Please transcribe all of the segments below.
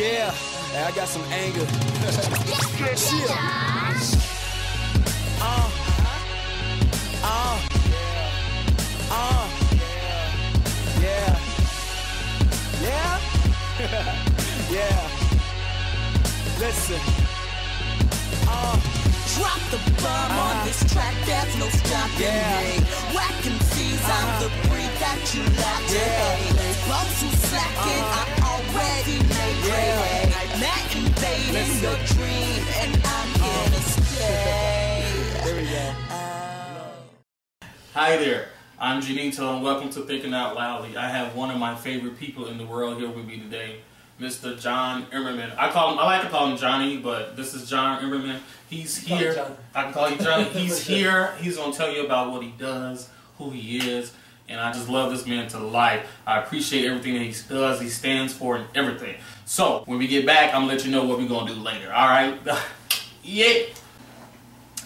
Yeah, and I got some anger. Chill. Yeah. Yeah. Listen. Drop the bomb on this track, there's no stopping me. Whack MCs, I'm the breed that you lack today. Bumps who slacking, I already made way. Not invading your dream, and I'm here to stay. There we go. Hi there, I'm Junito and welcome to Thinking Out Loudly. I have one of my favorite people in the world here with me today, Mr. John Imerman. I like to call him Johnny, but this is John Imerman. He's here. I can call you Johnny. He's here. He's going to tell you about what he does, who he is, and I just love this man to life. I appreciate everything that he does, he stands for, and everything. So, when we get back, I'm going to let you know what we're going to do later, alright? Yeah.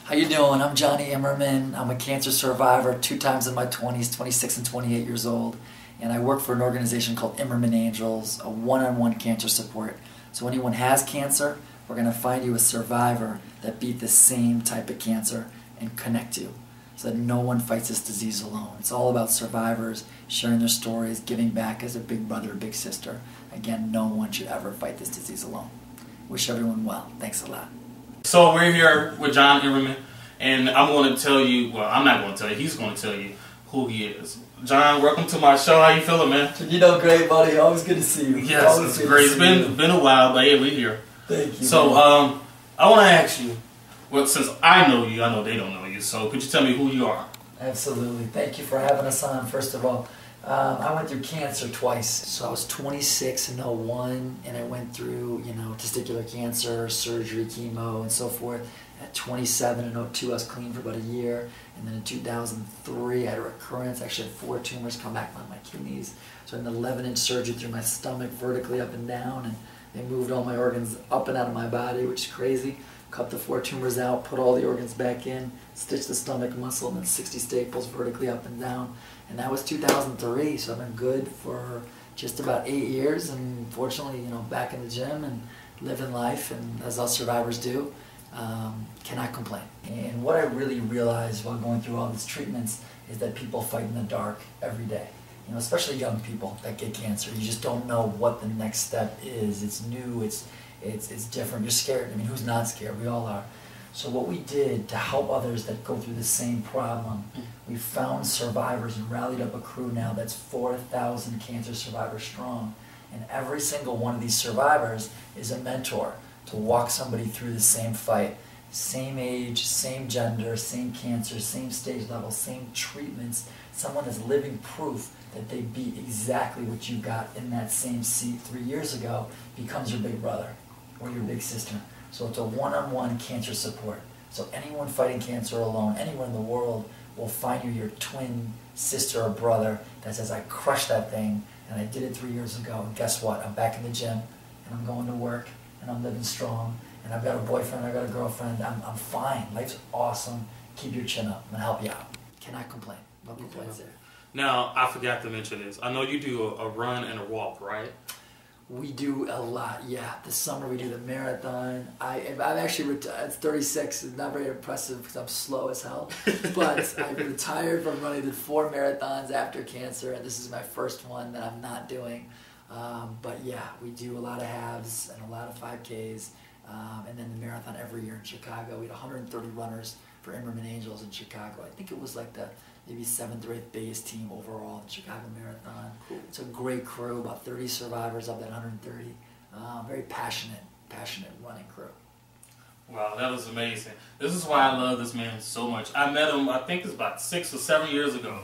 How you doing? I'm Jonny Imerman. I'm a cancer survivor 2 times in my 20s, 26 and 28 years old. And I work for an organization called Imerman Angels, a one-on-one cancer support. So anyone has cancer, we're going to find you a survivor that beat the same type of cancer and connect you so that no one fights this disease alone. It's all about survivors sharing their stories, giving back as a big brother or big sister. Again, no one should ever fight this disease alone. Wish everyone well. Thanks a lot. So we're here with John Imerman, and I'm going to tell you, well, I'm not going to tell you, he's going to tell you who he is. John, welcome to my show. How you feeling, man? You know, great, buddy. Always good to see you. Yes, Always it's great. It's been a while, but yeah, we're here. Thank you. So, I want to ask you, well, since I know you, I know they don't know you, so could you tell me who you are? Absolutely. Thank you for having us on, first of all. I went through cancer twice. So I was 26 in 01, and I went through, testicular cancer, surgery, chemo, and so forth. At 27 in 02, I was clean for about a year. And then in 2003, I had a recurrence. I actually had 4 tumors come back on my kidneys. So I had an 11-inch surgery through my stomach, vertically up and down, and they moved all my organs up and out of my body, which is crazy. Cut the 4 tumors out, put all the organs back in, stitched the stomach muscle, and then 60 staples vertically up and down. And that was 2003, so I've been good for just about 8 years, and fortunately, back in the gym and living life, and as us survivors do, cannot complain. And what I really realized while going through all these treatments is that people fight in the dark every day. Especially young people that get cancer. You just don't know what the next step is. It's new, it's different. You're scared. I mean, who's not scared? We all are. So what we did to help others that go through the same problem, we found survivors and rallied up a crew now that's 4,000 cancer survivors strong. And every single one of these survivors is a mentor to walk somebody through the same fight. Same age, same gender, same cancer, same stage level, same treatments. Someone is living proof that they beat exactly what you got in that same seat 3 years ago, becomes your big brother or your big sister. So it's a one-on-one cancer support. So anyone fighting cancer alone, anyone in the world will find you your twin sister or brother that says, I crushed that thing and I did it 3 years ago, and guess what? I'm back in the gym and I'm going to work and I'm living strong and I've got a boyfriend, I've got a girlfriend, I'm fine. Life's awesome. Keep your chin up. I'm gonna help you out. Cannot complain. No complaints there. Now, I forgot to mention this. I know you do a run and a walk, right? We do a lot, yeah. This summer we do the marathon. I'm actually it's 36. It's not very impressive because I'm slow as hell. But I retired from running. Did 4 marathons after cancer, and this is my first one that I'm not doing. But yeah, we do a lot of halves and a lot of 5Ks, and then the marathon every year in Chicago. We had 130 runners for Imerman Angels in Chicago. I think it was like the maybe 7th or 8th biggest team overall in Chicago Marathon. Cool. It's a great crew, about 30 survivors of that 130. Very passionate running crew. Wow, that was amazing. This is why I love this man so much. I met him, I think it's about 6 or 7 years ago,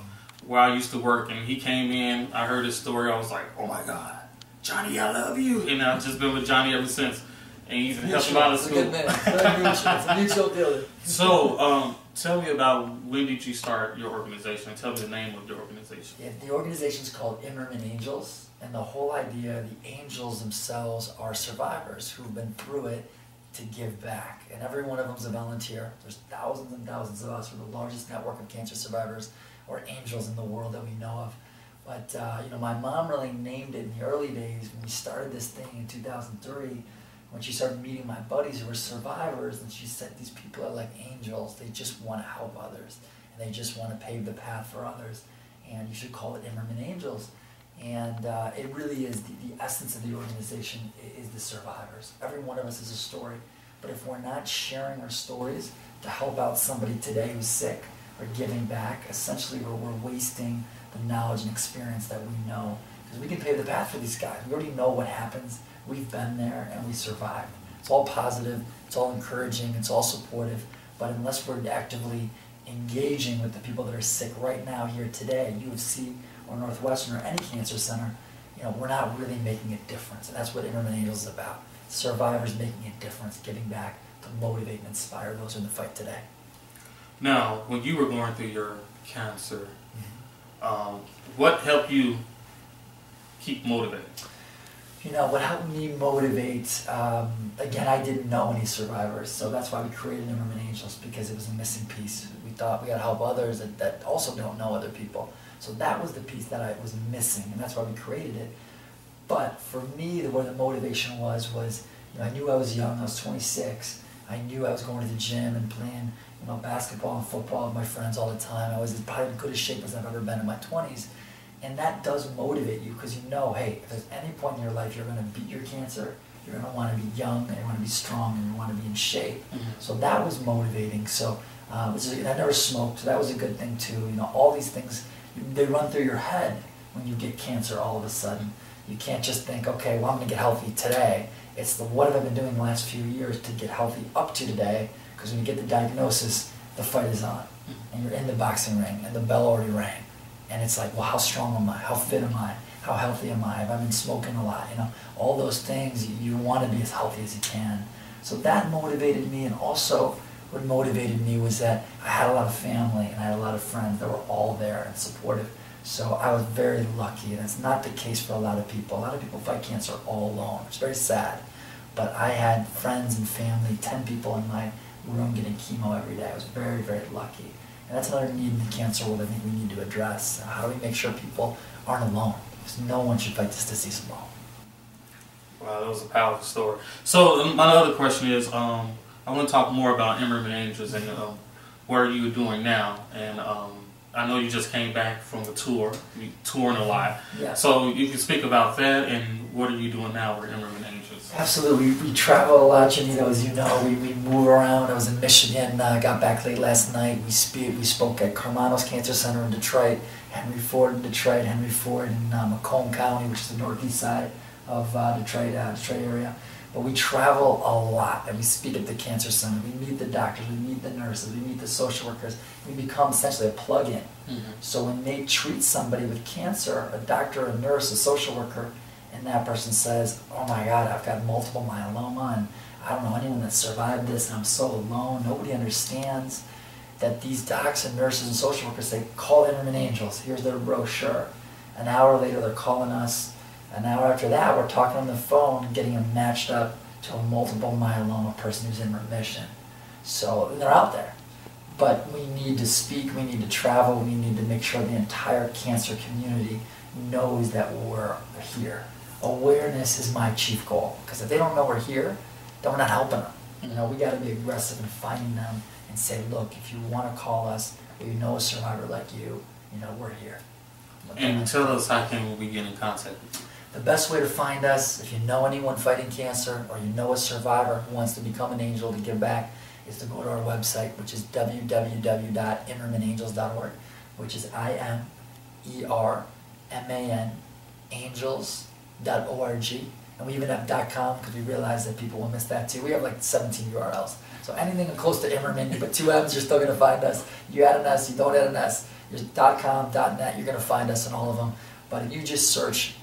where I used to work, and he came in, I heard his story, I was like, oh my God, Johnny, I love you. And I've just been with Johnny ever since. And he's helped him out of school. It's a good man. It's a mutual deal. So, tell me about when did you start your organization? Tell me the name of your organization. Yeah, the organization's called Imerman Angels, and the whole idea, the angels themselves are survivors who've been through it to give back. And every one of them is a volunteer. There's thousands and thousands of us. We're the largest network of cancer survivors or angels in the world that we know of. But you know, my mom really named it in the early days when we started this thing in 2003. When she started meeting my buddies who were survivors, and she said these people are like angels. They just want to help others, and they just want to pave the path for others. And you should call it Imerman Angels. And it really is the essence of the organization is the survivors. Every one of us is a story. But if we're not sharing our stories to help out somebody today who's sick or giving back, essentially we're wasting the knowledge and experience that we know. Because we can pave the path for these guys. We already know what happens. We've been there and we survived. It's all positive, it's all encouraging, it's all supportive. But unless we're actively engaging with the people that are sick right now here today, UFC or Northwestern or any cancer center, you know, we're not really making a difference. And that's what Imerman Angels is about. Survivors making a difference, giving back to motivate and inspire those in the fight today. Now, when you were going through your cancer, what helped you keep motivated? You know, what helped me motivate, again, I didn't know any survivors, so that's why we created Imerman Angels, because it was a missing piece. We thought we got to help others that also don't know other people. So that was the piece that I was missing, and that's why we created it. But for me, where the motivation was, you know, I knew I was young, I was 26. I knew I was going to the gym and playing, you know, basketball and football with my friends all the time. I was probably in good a shape as I've ever been in my 20s. And that does motivate you, because you know, hey, if there's any point in your life you're going to beat your cancer, you're going to want to be young, and you want to be strong, and you want to be in shape. So that was motivating. So I never smoked, so that was a good thing too. You know, all these things, they run through your head when you get cancer all of a sudden. You can't just think, okay, well, I'm going to get healthy today. It's the what have I been doing the last few years to get healthy up to today, because when you get the diagnosis, the fight is on, and you're in the boxing ring, and the bell already rang. And it's like, well, how strong am I? How fit am I? How healthy am I? Have I been smoking a lot? You know, all those things, you want to be as healthy as you can. So that motivated me, and also what motivated me was that I had a lot of family, and I had a lot of friends that were all there and supportive. So I was very lucky, and it's not the case for a lot of people. A lot of people fight cancer all alone. It's very sad. But I had friends and family, 10 people in my room getting chemo every day. I was very, very lucky. And that's another need in the cancer world I think we need to address. How do we make sure people aren't alone? Because no one should fight this disease alone. Wow, that was a powerful story. So my other question is, I want to talk more about Imerman Angels and what are you doing now? And I know you just came back from the tour, you're touring a lot. Yeah. So you can speak about that, and what are you doing now with Imerman Angels? Absolutely. We travel a lot, Junito, as you know. We move around. I was in Michigan, got back late last night. We spoke at Carmanos Cancer Center in Detroit, Henry Ford in Detroit, Henry Ford in Macomb County, which is the northeast side of Detroit area. But we travel a lot, and we speak at the cancer center. We meet the doctors, we meet the nurses, we meet the social workers. We become essentially a plug-in. So when they treat somebody with cancer, a doctor, a nurse, a social worker, and that person says, oh my God, I've got multiple myeloma, and I don't know anyone that survived this, and I'm so alone. Nobody understands that these docs and nurses and social workers say, call Imerman Angels, here's their brochure. An hour later, they're calling us. An hour after that, we're talking on the phone, getting them matched up to a multiple myeloma person who's in remission. So they're out there. But we need to speak, we need to travel, we need to make sure the entire cancer community knows that we're here. Awareness is my chief goal, because if they don't know we're here, then we're not helping them. You know, we got to be aggressive in finding them and say, look, if you want to call us, or you know a survivor like you, you know, we're here. And tell us, how can we get in contact with you? The best way to find us, if you know anyone fighting cancer, or you know a survivor who wants to become an angel to give back, is to go to our website, which is www.imermanangels.org, which is IMERMAN angels.org. And we even have .com, because we realize that people will miss that too. We have like 17 URLs. So anything close to Imerman, but 2 M's, you're still going to find us. You add an S, you don't add an S, there's .com, .net, you're going to find us in all of them. But if you just search,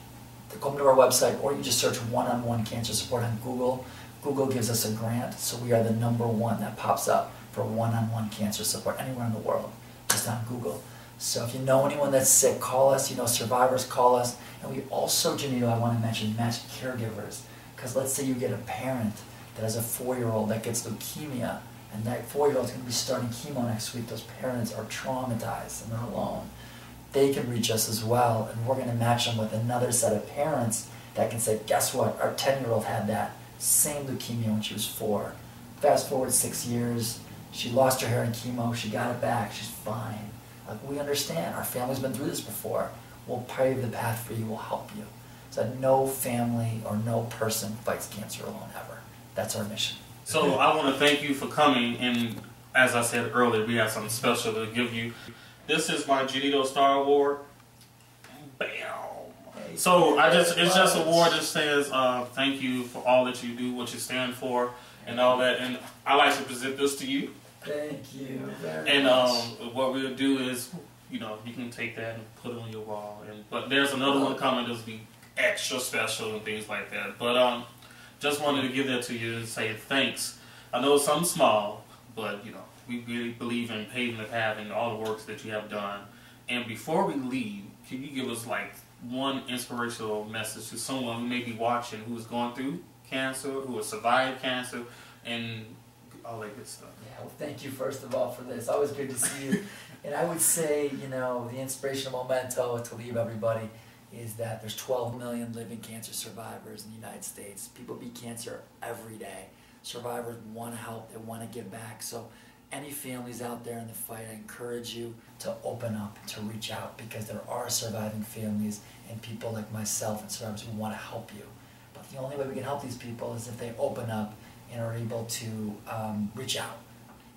come to our website, or you just search one-on-one cancer support on Google. Google gives us a grant, so we are the #1 that pops up for one-on-one cancer support anywhere in the world, just on Google. So if you know anyone that's sick, call us. You know survivors, call us. And we also, Junito, I want to mention match caregivers, because let's say you get a parent that has a 4-year-old that gets leukemia, and that 4-year-old is going to be starting chemo next week. Those parents are traumatized and they're alone. they can reach us as well, and we're going to match them with another set of parents that can say, guess what, our 10-year-old had that same leukemia when she was 4. Fast forward 6 years, she lost her hair in chemo, she got it back, she's fine. Like, we understand, our family's been through this before. We'll pave the path for you, we'll help you. So no family or no person fights cancer alone ever. That's our mission. So I want to thank you for coming, and as I said earlier, we have something special to give you. This is my Junito Star Award. Bam! So it's just an award that says thank you for all that you do, what you stand for, and all that. And I like to present this to you. Thank you very and much. What we'll do is, you can take that and put it on your wall. But there's another one coming that'll be extra special and things like that. But just wanted to give that to you and say thanks. I know it's something small, but we really believe in paving the path and all the works that you have done. And before we leave, can you give us like one inspirational message to someone who may be watching who is going through cancer, who has survived cancer, and all that good stuff? Yeah, well, thank you first of all for this. Always good to see you. And I would say, the inspirational memento to leave everybody is that there's 12 million living cancer survivors in the United States. People beat cancer every day. Survivors want to help, they want to give back. So any families out there in the fight, I encourage you to open up, to reach out, because there are surviving families and people like myself and survivors who want to help you. But the only way we can help these people is if they open up and are able to reach out.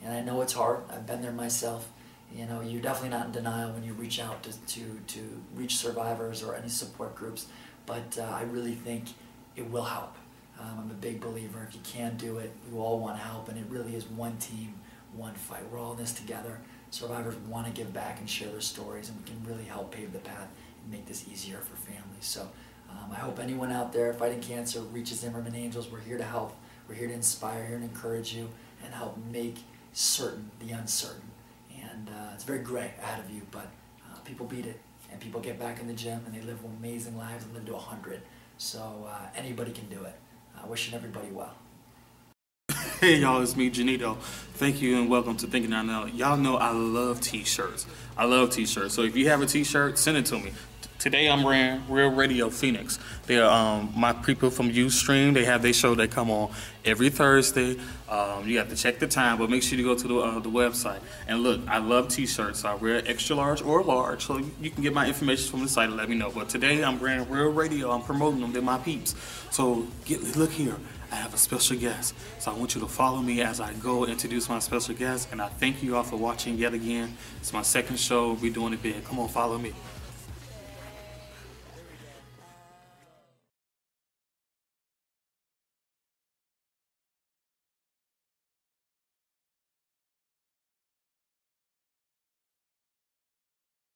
And I know it's hard. I've been there myself. You're definitely not in denial when you reach out to reach survivors or any support groups. But I really think it will help. I'm a big believer. If you can do it, we all want to help, and it really is one team, one fight. We're all in this together. Survivors want to give back and share their stories, and we can really help pave the path and make this easier for families. So I hope anyone out there fighting cancer reaches Imerman Angels. We're here to help. We're here to inspire, here to encourage you, and help make certain the uncertain. And it's very gray ahead of you, but people beat it, and people get back in the gym, and they live amazing lives and live to 100. So anybody can do it. Wishing everybody well. Hey y'all, it's me, Junito. Thank you and welcome to Thinking Out Loud. Y'all know I love t-shirts. I love t-shirts. So if you have a t-shirt, send it to me. Today I'm wearing Real Radio Phoenix. They are my people from Ustream. They have their show that come on every Thursday. You have to check the time, but make sure you go to the website. And look, I love t-shirts. I wear extra large or large, so you can get my information from the site and let me know. But today I'm wearing Real Radio. I'm promoting them. They're my peeps. So look here. I have a special guest. So I want you to follow me as I go introduce my special guest. And I thank you all for watching yet again. It's my second show. We're doing it big. Come on, follow me.